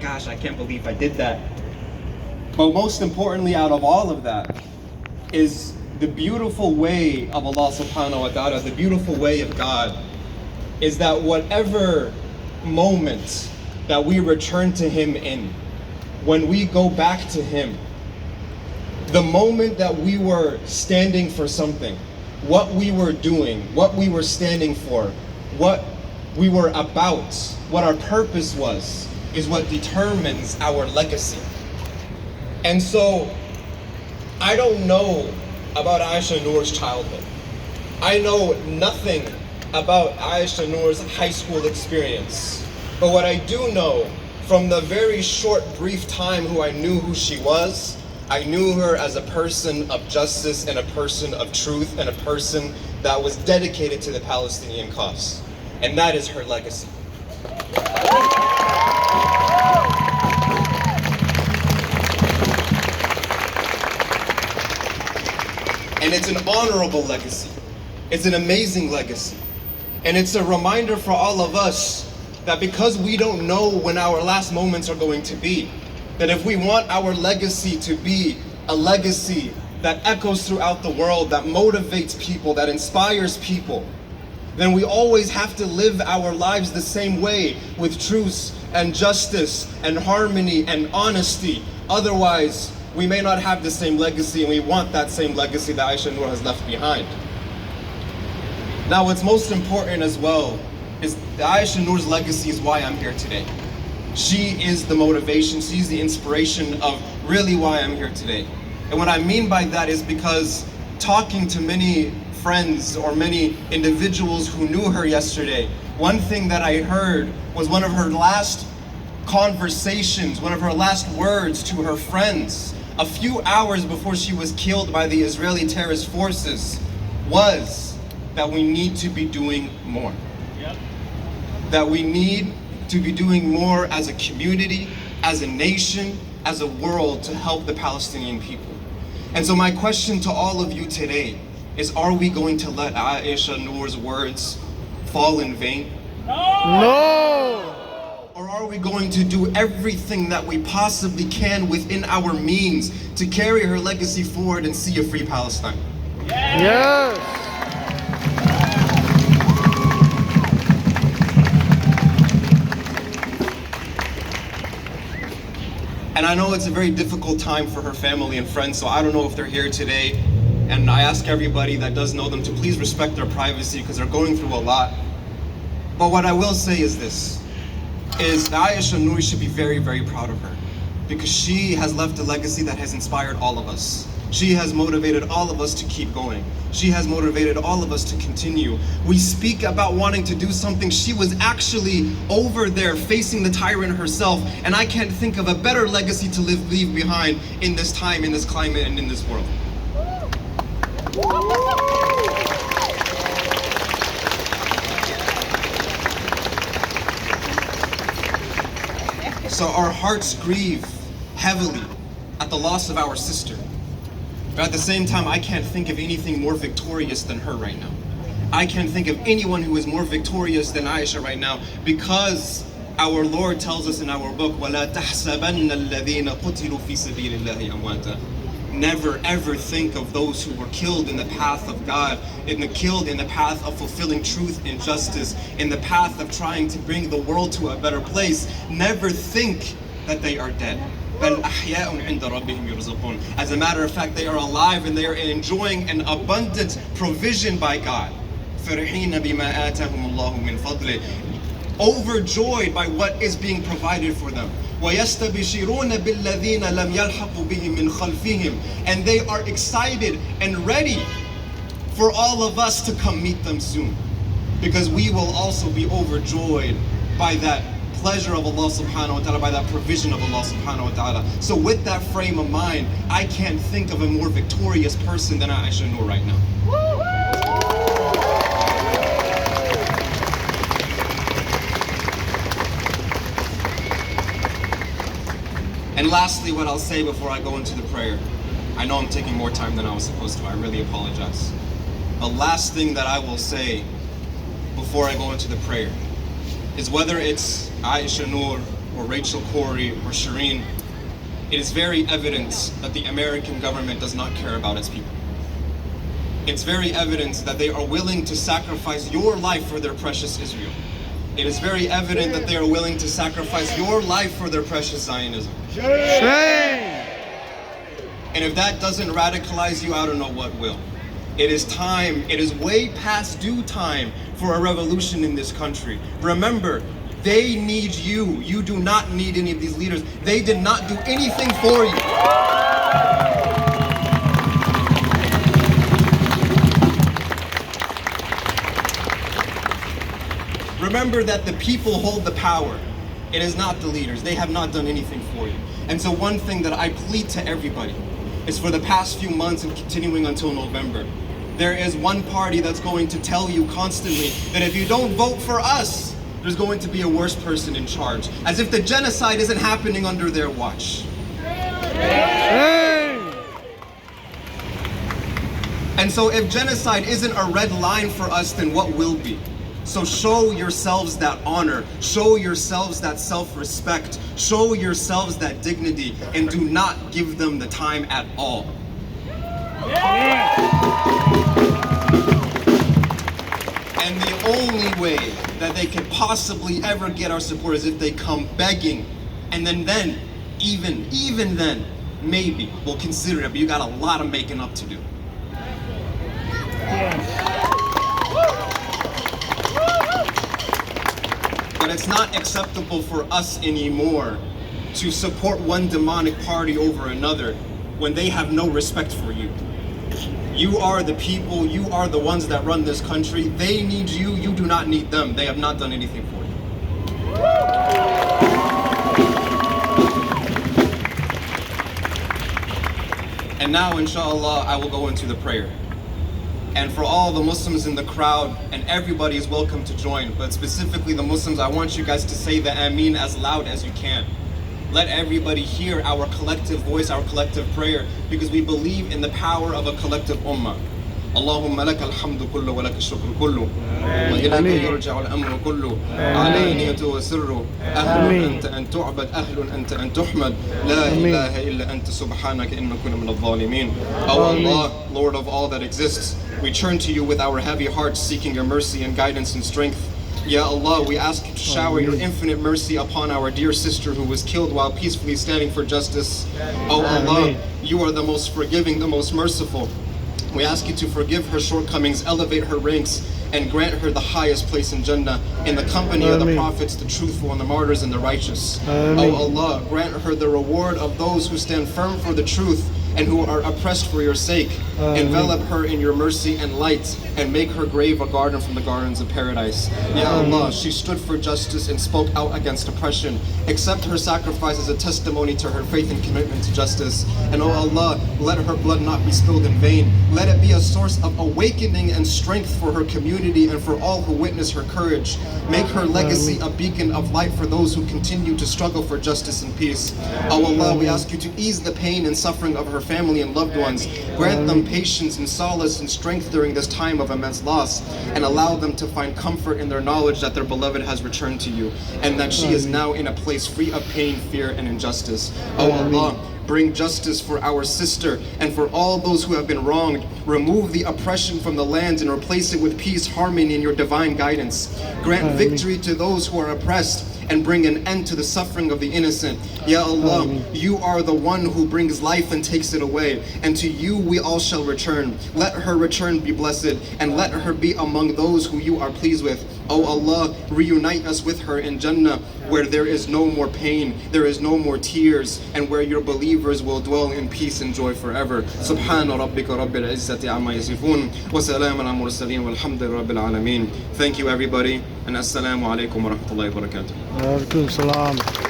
gosh, I can't believe I did that. But most importantly out of all of that is the beautiful way of Allah subhanahu wa ta'ala, the beautiful way of God, is that whatever moment that we return to Him in, when we go back to Him, the moment that we were standing for something, what we were doing, what we were standing for, what we were about, what our purpose was, is what determines our legacy. And so, I don't know about Aisha Noor's childhood. I know nothing about Aisha Noor's high school experience. But what I do know, from the very short, brief time I knew who she was, I knew her as a person of justice and a person of truth and a person that was dedicated to the Palestinian cause. And that is her legacy. And it's an honorable legacy. It's an amazing legacy. And it's a reminder for all of us that because we don't know when our last moments are going to be, that if we want our legacy to be a legacy that echoes throughout the world, that motivates people, that inspires people, then we always have to live our lives the same way, with truth and justice and harmony and honesty. Otherwise, we may not have the same legacy, and we want that same legacy that Aisha Noor has left behind. Now, what's most important as well is that Aisha Noor's legacy is why I'm here today. She is the motivation, she's the inspiration of really why I'm here today. And what I mean by that is because talking to many friends or many individuals who knew her yesterday, one thing that I heard was one of her last conversations, one of her last words to her friends a few hours before she was killed by the Israeli terrorist forces was that we need to be doing more. Yep. That we need to be doing more as a community, as a nation, as a world to help the Palestinian people. And so my question to all of you today is, are we going to let Aisha Noor's words fall in vain? No! Or are we going to do everything that we possibly can within our means to carry her legacy forward and see a free Palestine? Yes! And I know it's a very difficult time for her family and friends, so I don't know if they're here today. And I ask everybody that does know them to please respect their privacy because they're going through a lot. But what I will say is this, is Aisha Noor should be very, very proud of her, because she has left a legacy that has inspired all of us. She has motivated all of us to keep going. She has motivated all of us to continue. We speak about wanting to do something. She was actually over there facing the tyrant herself, and I can't think of a better legacy to leave behind in this time, in this climate, and in this world. So our hearts grieve heavily at the loss of our sister. But at the same time, I can't think of anything more victorious than her right now. I can't think of anyone who is more victorious than Aisha right now, because our Lord tells us in our book, وَلَا تَحْسَبَنَّ الَّذِينَ قُتِلُوا فِي سَبِيلِ اللَّهِ أَمْوَاتًا. Never ever think of those who were killed in the path of God, killed in the path of fulfilling truth and justice, in the path of trying to bring the world to a better place. Never think that they are dead. As a matter of fact, they are alive and they are enjoying an abundant provision by God. Overjoyed by what is being provided for them. And they are excited and ready for all of us to come meet them soon, because we will also be overjoyed by that pleasure of Allah subhanahu wa ta'ala, by that provision of Allah subhanahu wa ta'ala. So with that frame of mind, I can't think of a more victorious person than Aisha Noor right now. And lastly, what I'll say before I go into the prayer, I know I'm taking more time than I was supposed to, I really apologize. The last thing that I will say before I go into the prayer is, whether it's Aisha Noor or Rachel Corrie or Shireen, it is very evident that the American government does not care about its people. It's very evident that they are willing to sacrifice your life for their precious Israel. It is very evident that they are willing to sacrifice your life for their precious Zionism. Shame. And if that doesn't radicalize you, I don't know what will. It is time, it is way past due time for a revolution in this country. Remember, they need you. You do not need any of these leaders. They did not do anything for you. Remember that the people hold the power. It is not the leaders. They have not done anything for you. And so one thing that I plead to everybody is, for the past few months and continuing until November, there is one party that's going to tell you constantly that if you don't vote for us, there's going to be a worse person in charge, as if the genocide isn't happening under their watch. Shame. And so if genocide isn't a red line for us, then what will be? So show yourselves that honor, show yourselves that self-respect, show yourselves that dignity, and do not give them the time at all. And the only way that they could possibly ever get our support is if they come begging. And then even then, maybe we'll consider it, but you got a lot of making up to do. But it's not acceptable for us anymore to support one demonic party over another when they have no respect for you. You are the people, you are the ones that run this country. They need you, you do not need them. They have not done anything for you. And now, inshallah, I will go into the prayer. And for all the Muslims in the crowd, and everybody is welcome to join, but specifically the Muslims, I want you guys to say the Ameen as loud as you can. Let everybody hear our collective voice, our collective prayer, because we believe in the power of a collective ummah. Allahumma laka alhamdu kullu wa laka shukru kullu wa ilayka yurja'u al-amru kullu alaniyatu wa sirru ahlun anta an tu'bad ahlun anta an tuhmad la ilaha illa anta subhanaka inna kunna min adh-dhalimin. O Allah, Lord of all that exists, we turn to you with our heavy hearts, seeking your mercy and guidance and strength. Ya Allah, we ask you to shower your infinite mercy upon our dear sister who was killed while peacefully standing for justice. O Allah, you are the most forgiving, the most merciful. We ask you to forgive her shortcomings, elevate her ranks, and grant her the highest place in Jannah, in the company of the prophets, the truthful, and the martyrs, and the righteous. O Allah, grant her the reward of those who stand firm for the truth and who are oppressed for your sake. Envelop her in your mercy and light, and make her grave a garden from the gardens of paradise. Ya Allah, she stood for justice and spoke out against oppression. Accept her sacrifice as a testimony to her faith and commitment to justice. And O Allah, let her blood not be spilled in vain. Let it be a source of awakening and strength for her community and for all who witness her courage. Make her legacy a beacon of light for those who continue to struggle for justice and peace. O Allah, we ask you to ease the pain and suffering of her family and loved ones. Grant them patience and solace and strength during this time of immense loss, and allow them to find comfort in their knowledge that their beloved has returned to you, and that she is now in a place free of pain, fear, and injustice. O Allah, bring justice for our sister and for all those who have been wronged. Remove the oppression from the land and replace it with peace, harmony, and your divine guidance. Grant victory to those who are oppressed and bring an end to the suffering of the innocent. Ya Allah, you are the one who brings life and takes it away, and to you we all shall return. Let her return be blessed, and let her be among those who you are pleased with. O Allah, reunite us with her in Jannah, where there is no more pain, there is no more tears, and where your believers will dwell in peace and joy forever. Subhana rabbika rabbil izzati amma yasifun, wa salamun ala mursalin, walhamdulillahi rabbil alameen. Thank you everybody, and assalamu alaikum wa rahmatullahi wa barakatuh. Waalaikumsalam.